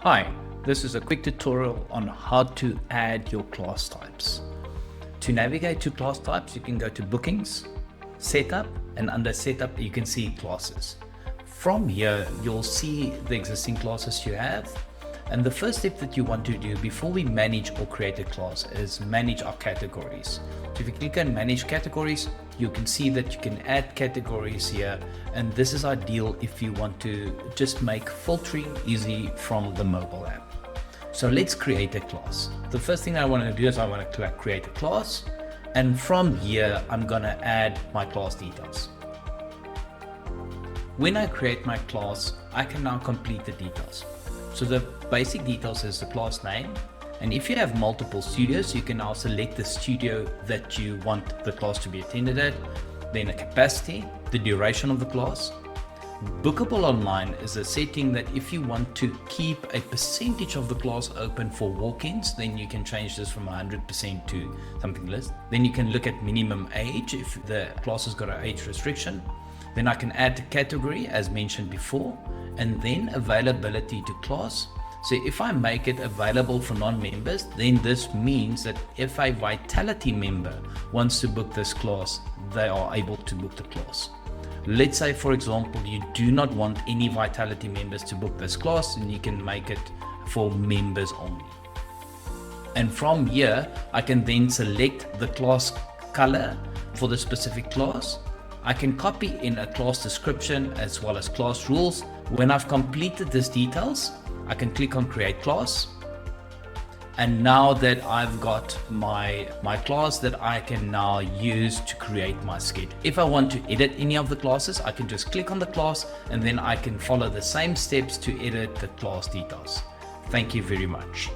Hi, this is a quick tutorial on how to add your class types. To navigate to class types, you can go to Bookings, Setup, and under Setup you can see classes. From here you'll see the existing classes you have, and the first step that you want to do before we manage or create a class is manage our categories. So if you click on manage categories, you can see that you can add categories here, and this is ideal if you want to just make filtering easy from the mobile app. So let's create a class. The first thing I want to do is I want to create a class, and from here I'm gonna add my class details. When I create my class, I can now complete the details. So the basic details is the class name, and if you have multiple studios, you can now select the studio that you want the class to be attended at, then a capacity, the duration of the class. Bookable online is a setting that if you want to keep a percentage of the class open for walk-ins, then you can change this from 100% to something less. Then you can look at minimum age if the class has got an age restriction. Then I can add a category as mentioned before, and then availability to class. So if I make it available for non-members, then this means that if a Vitality member wants to book this class, they are able to book the class. Let's say, for example, you do not want any Vitality members to book this class, and you can make it for members only. And from here, I can then select the class color for the specific class. I can copy in a class description as well as class rules. When I've completed these details, I can click on create class. And now that I've got my class that I can now use to create my schedule. If I want to edit any of the classes, I can just click on the class, and then I can follow the same steps to edit the class details. Thank you very much.